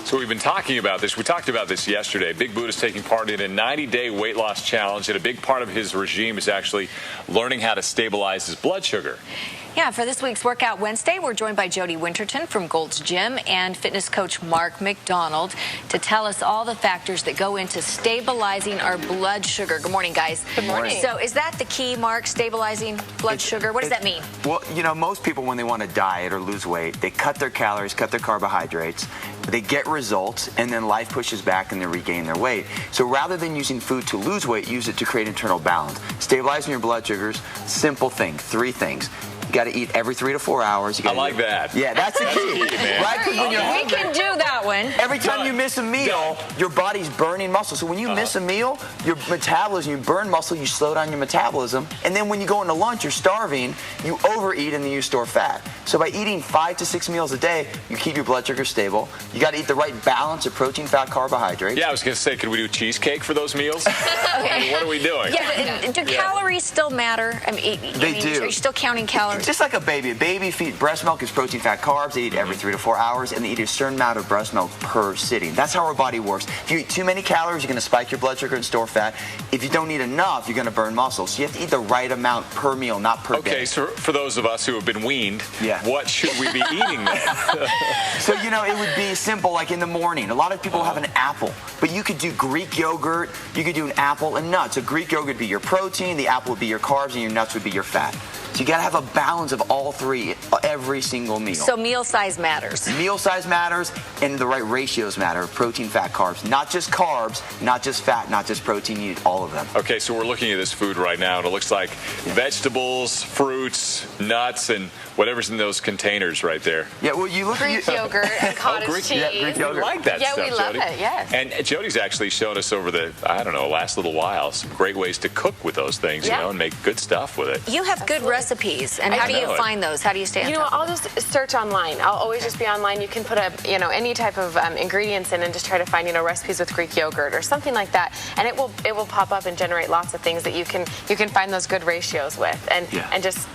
So we've been talking about this. We talked about this yesterday. Big Buddha's taking part in a 90-day weight loss challenge, and a big part of his regime is actually learning how to stabilize his blood sugar. Yeah, for this week's Workout Wednesday, we're joined by Jody Winterton from Gold's Gym and fitness coach Mark McDonald to tell us all the factors that go into stabilizing our blood sugar. Good morning, guys. Good morning. So is that the key, Mark, stabilizing blood sugar? What does that mean? Well, you know, most people, when they want to diet or lose weight, they cut their calories, cut their carbohydrates, they get results, and then life pushes back and they regain their weight. So rather than using food to lose weight, use it to create internal balance. Stabilizing your blood sugars, simple thing, 3 things. You got to eat every 3 to 4 hours. I like that. Yeah, that's the key, man. right? When you're we can do that one. Every time you miss a meal, your body's burning muscle. So when you miss a meal, your metabolism, you burn muscle, you slow down your metabolism. And then when you go into lunch, you're starving, you overeat, and then you store fat. So by eating 5 to 6 meals a day, you keep your blood sugar stable. You got to eat the right balance of protein, fat, carbohydrates. Yeah, I was going to say, could we do cheesecake for those meals? I mean, what are we doing? Yeah, do calories still matter? I mean, They do. Are you still counting calories? Just like a baby. A baby feed breast milk is protein, fat, carbs. They eat every 3 to 4 hours, and they eat a certain amount of breast milk per sitting. That's how our body works. If you eat too many calories, you're going to spike your blood sugar and store fat. If you don't eat enough, you're going to burn muscle. So you have to eat the right amount per meal, not per day. Okay, so for those of us who have been weaned, Yeah. what should we be eating then? So, you know, it would be simple, like in the morning. A lot of people have an apple, but you could do Greek yogurt, you could do an apple and nuts. So Greek yogurt would be your protein, the apple would be your carbs, and your nuts would be your fat. So you got to have a balance of all 3 every single meal. So meal size matters. Meal size matters, and the right ratios matter. Protein, fat, carbs. Not just carbs, not just fat, not just protein. You need all of them. Okay, so we're looking at this food right now, and it looks like vegetables, fruits, nuts, and whatever's in those containers right there. Yeah, well, you look Greek yogurt and cottage cheese. Yeah, Greek We yogurt. like that Yeah, stuff, we love Jody. it, yes. And Jody's actually shown us over the, I don't know, last little while, some great ways to cook with those things, you Yeah. know, and make good stuff with it. You have good recipes, and how do you know it. find those? How do you stay on You know, top of I'll just search online. I'll always just be online. You can put any type of ingredients in and just try to find, recipes with Greek yogurt or something like that, and it will pop up and generate lots of things that you can find those good ratios with, and just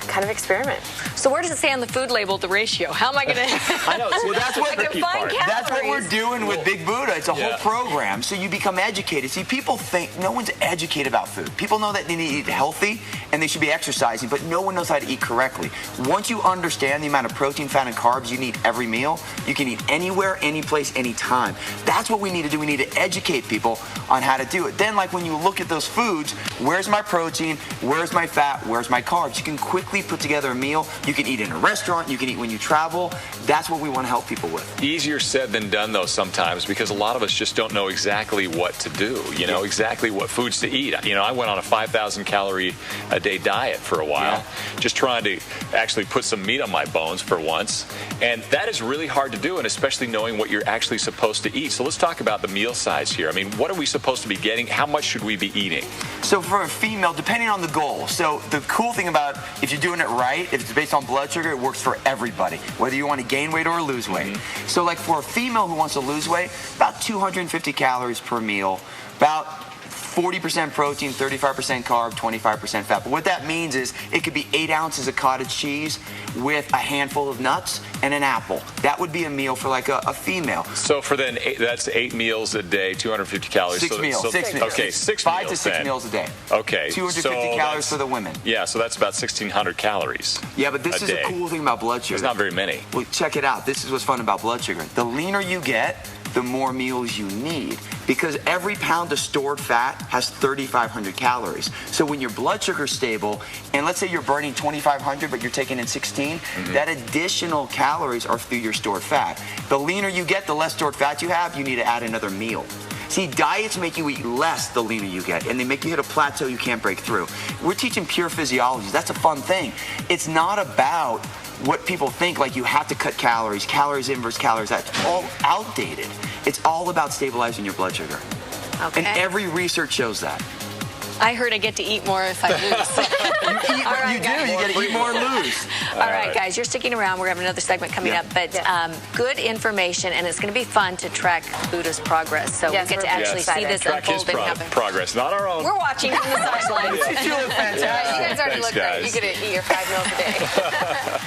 kind of experiment. So where does it say on the food label the ratio? How am I going to? I know. Well, that's what I can find calories. That's what we're doing with Big Buddha. It's a whole program, so you become educated. See, people think no one's educated about food. People know that they need to eat healthy and they should be exercising, but no one knows how to eat correctly. Once you understand the amount of protein, fat, and carbs you need every meal, you can eat anywhere, any place, anytime. That's what we need to do. We need to educate people on how to do it. Then, like when you look at those foods, where's my protein? Where's my fat? Where's my carbs? You can quickly put together a meal. You can eat in a restaurant. You can eat when you travel. That's what we want to help people with. Easier said than done, though, sometimes, because a lot of us just don't know exactly what to do, exactly what foods to eat. I went on a 5,000 calorie a day diet for a while, just trying to actually put some meat on my bones for once. And that is really hard to do, and especially knowing what you're actually supposed to eat. So let's talk about the meal size here. I mean, what are we supposed to be getting? How much should we be eating? So for a female, depending on the goal. So the cool thing about if you're doing it right, if it's based on blood sugar, it works for everybody, whether you want to gain weight or lose weight. So like for a female who wants to lose weight, about 250 calories per meal, about 40% protein, 35% carb, 25% fat. But what that means is it could be 8 ounces of cottage cheese with a handful of nuts and an apple. That would be a meal for like a female. So for then, that's 8 meals a day, 250 calories. 6 meals. 6 meals. Okay, 6 5 meals to 6 then. meals a day. Okay. 250 calories for the women. Yeah, so that's about 1,600 calories. Yeah, but this is a cool thing about blood sugar. There's not very many. Well, check it out. This is what's fun about blood sugar. The leaner you get, the more meals you need, because every pound of stored fat has 3,500 calories. So when your blood sugar's stable, and let's say you're burning 2,500 but you're taking in 16, that additional calories are through your stored fat. The leaner you get, the less stored fat you have, you need to add another meal. See, diets make you eat less the leaner you get, and they make you hit a plateau you can't break through. We're teaching pure physiology. That's a fun thing. It's not about what people think, like you have to cut calories in versus calories out. It's all outdated. It's all about stabilizing your blood sugar. Okay. And every research shows that. I heard I get to eat more if I lose. You do. You get to eat more and lose. All right, guys, you're sticking around. We're going to have another segment coming up, but good information, and it's going to be fun to track Buddha's progress. So we get to actually see this track his unfold and happen. progress, not our own. We're watching from the sidelines. She's doing fantastic. You guys already Thanks, look great. guys. You get to eat your 5 meals a day.